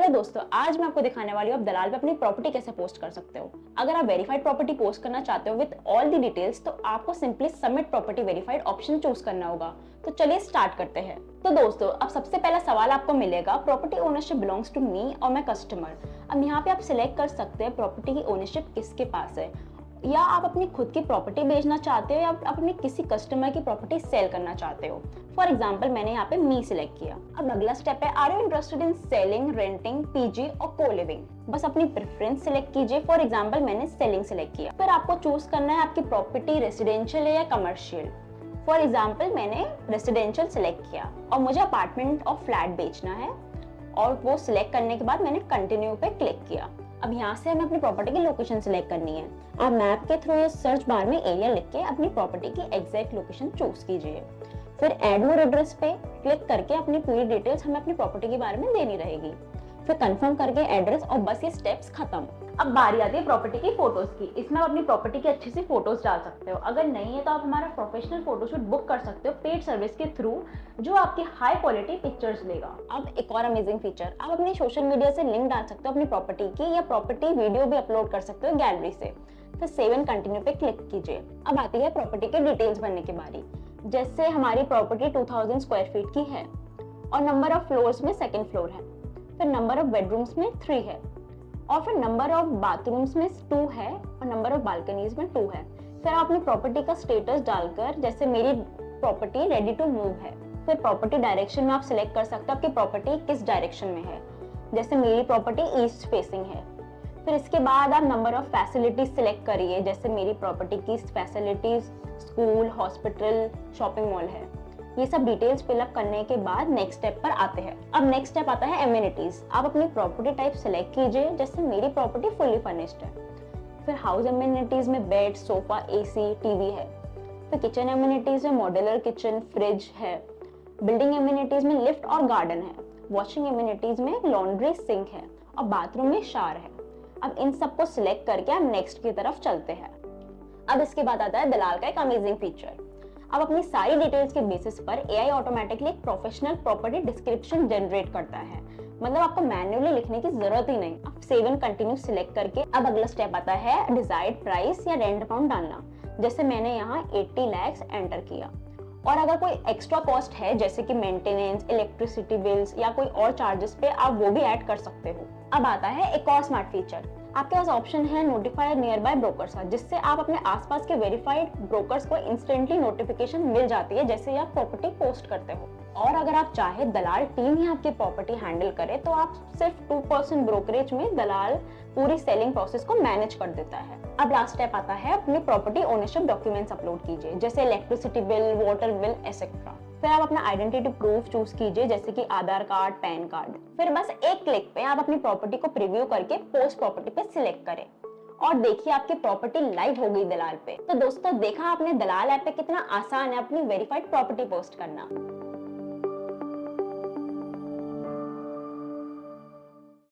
Hello दोस्तों, आज मैं आपको दिखाने वाली हूँ आप दलाल पे अपनी प्रॉपर्टी कैसे पोस्ट कर सकते हो। अगर आप वेरीफाइड प्रॉपर्टी पोस्ट करना चाहते हो विद ऑल दी डिटेल्स तो आपको simply submit property verified option choose करना होगा। तो चलिए स्टार्ट करते हैं। तो दोस्तों, अब सबसे पहला सवाल आपको मिलेगा property ownership belongs to me और माय कस्टमर। अब यहाँ पे आप सिलेक्ट कर सकते हैं प्रॉपर्टी की ओनरशिप किसके पास है, या आप अपनी खुद की प्रॉपर्टी बेचना चाहते हो या आप अपने किसी कस्टमर की प्रॉपर्टी सेल करना चाहते हो। फॉर एग्जाम्पल मैंने यहाँ पे मी सिलेक्ट किया। अब अगला स्टेप है are you interested in selling, renting, PG और को लिविंग। बस अपनी प्रेफरेंस सिलेक्ट कीजिए। फॉर एग्जाम्पल मैंने सेलिंग सिलेक्ट किया। फिर आपको चूज करना है आपकी प्रॉपर्टी रेसिडेंशियल है या कमर्शियल। फॉर एग्जाम्पल मैंने रेसिडेंशियल सिलेक्ट किया और मुझे अपार्टमेंट और फ्लैट बेचना है, और वो सिलेक्ट करने के बाद मैंने कंटिन्यू पे क्लिक किया। अब यहाँ से हमें अपनी प्रॉपर्टी की लोकेशन सिलेक्ट करनी है। आप मैप के थ्रू या सर्च बार में एरिया लिख के अपनी प्रॉपर्टी की एग्जैक्ट लोकेशन चूज कीजिए। फिर ऐड मोर एड्रेस पे क्लिक करके अपनी पूरी डिटेल्स हमें अपनी प्रॉपर्टी के बारे में देनी रहेगी। फिर कंफर्म करके एड्रेस, और बस ये स्टेप्स खत्म। अब बारी आती है प्रॉपर्टी की फोटोज की। इसमें आप अपनी प्रॉपर्टी की अच्छी सी फोटोज डाल सकते हो। अगर नहीं है तो आप हमारा प्रोफेशनल फोटोशूट बुक कर सकते हो पेड सर्विस के थ्रू, जो आपकी हाई क्वालिटी पिक्चर्स लेगा। अब एक और अमेजिंग फीचर, आप अपनी सोशल मीडिया से लिंक डाल सकते हो अपनी प्रॉपर्टी की, या प्रॉपर्टी वीडियो भी अपलोड कर सकते हो गैलरी से। फिर सेव एंड कंटिन्यू पे क्लिक कीजिए। अब आती है प्रॉपर्टी के डिटेल्स भरने की बारी। जैसे हमारी प्रॉपर्टी 2000 स्क्वायर फीट की है और नंबर ऑफ फ्लोर्स में सेकंड फ्लोर है। फिर नंबर ऑफ बेडरूम्स में 3 है, और फिर नंबर ऑफ बाथरूम्स में 2 है, और नंबर ऑफ बालकनीज में 2 है। फिर आप अपनी प्रॉपर्टी का स्टेटस डालकर, जैसे मेरी प्रॉपर्टी रेडी टू मूव है। फिर प्रॉपर्टी डायरेक्शन में आप सिलेक्ट कर सकते हो आपकी प्रॉपर्टी किस डायरेक्शन में है। जैसे मेरी प्रॉपर्टी ईस्ट फेसिंग है। फिर इसके बाद आप नंबर ऑफ फैसिलिटीज सिलेक्ट करिए। जैसे मेरी प्रॉपर्टी की facilities school, hospital, shopping mall है। ये सब डिटेल्स फिलअप करने के बाद नेक्स्ट स्टेप पर आते हैं। अब नेक्स्ट स्टेप आता है एमिनिटीज। आप अपनी प्रॉपर्टी टाइप सिलेक्ट कीजिए। जैसे मेरी प्रॉपर्टी फुली फर्निश्ड है। फिर हाउस एमिनिटीज में बेड, सोफा, एसी, टीवी है। फिर किचन एमिनिटीज में मॉड्यूलर किचन, फ्रिज है। बिल्डिंग एमिनिटीज में लिफ्ट और गार्डन है। वॉशिंग एमिनिटीज में लॉन्ड्री, सिंक है, और बाथरूम में शावर है। अब इन सबको सिलेक्ट करके हम नेक्स्ट की तरफ चलते हैं। अब इसके बाद आता है दलाल का एक अमेजिंग फीचर। अब अपनी सारी डिटेल्स के बेसिस पर एआई ऑटोमेटिकली एक प्रोफेशनल प्रॉपर्टी डिस्क्रिप्शन जनरेट करता है। मतलब आपको मैन्युअली लिखने की जरूरत ही नहीं। आप सेव एंड कंटिन्यू सिलेक्ट करके अब अगला स्टेप आता है डिजायर्ड प्राइस या रेंट अमाउंट डालना। जैसे मैंने यहाँ 80 लाख एंटर किया, और अगर कोई एक्स्ट्रा कॉस्ट है जैसे कि मेंटेनेंस, इलेक्ट्रिसिटी बिल्स या कोई और चार्जेस पे, आप वो भी ऐड कर सकते हो। अब आता है एक और स्मार्ट फीचर। आपके पास ऑप्शन है नोटिफाई नियर बाय ब्रोकर्स का, जिससे आप अपने आसपास के वेरीफाइड ब्रोकर्स को इंस्टेंटली नोटिफिकेशन मिल जाती है जैसे आप प्रॉपर्टी पोस्ट करते हो। और अगर आप चाहे दलाल टीम ही आपकी प्रॉपर्टी हैंडल करे तो आप सिर्फ 2% ब्रोकरेज में दलाल पूरी सेलिंग प्रोसेस को मैनेज कर देता है। अब लास्ट स्टेप आता है अपनी प्रॉपर्टी ओनरशिप डॉक्यूमेंट्स अपलोड कीजिए, जैसे electricity bill, water bill, etcetera. फिर आप अपना आइडेंटिटी प्रूफ चूज कीजिए, जैसे कि आधार कार्ड, पैन कार्ड। फिर बस एक क्लिक पे आप अपनी प्रॉपर्टी को प्रीव्यू करके पोस्ट प्रॉपर्टी पे सिलेक्ट करें, और देखिए आपकी प्रॉपर्टी लाइव हो गई दलाल पे। तो दोस्तों, देखा आपने दलाल ऐप पे कितना आसान है अपनी वेरीफाइड प्रॉपर्टी पोस्ट करना।